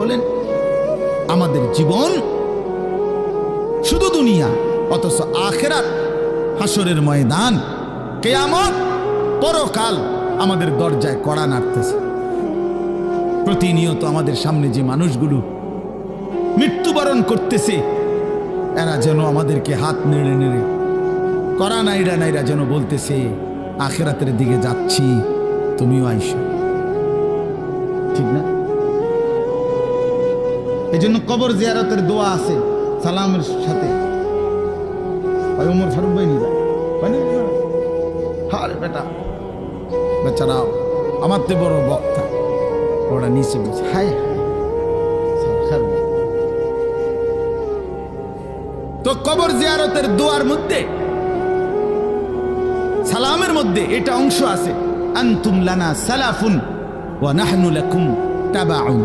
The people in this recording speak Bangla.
বলেন? আমাদের জীবন শুধু দুনিয়া, অথচ আখিরাত, হাসরের ময়দান, কিয়ামত, পরকাল আমাদের দরজায় কড়া নাড়তেছে। প্রতিনিয়ত আমাদের সামনে যে মানুষগুলো মৃত্যুবরণ করতেছে, এরা যেন আমাদেরকে হাত নেড়ে নেড়ে, কড়া নাইরা নাইরা যেন বলতেছে, আখিরাতের দিকে যাচ্ছি, তুমিও আইসো। ঠিক না? এই জন্য কবর জিয়ারতের দোয়া আছে সালামের সাথে। ওমর ফারুক ভাই নিলা হারে বেটা, বেচারাও আমার তো বড় বক্তা, ওরা নিচে বলছে হায় হায়। তো কবর জিয়ারতের দোয়ার মধ্যে, সালামের মধ্যে এটা অংশ আছে, আনতুম লানা সালাফুন ওয়া নাহনু লাকুম তাবাউন।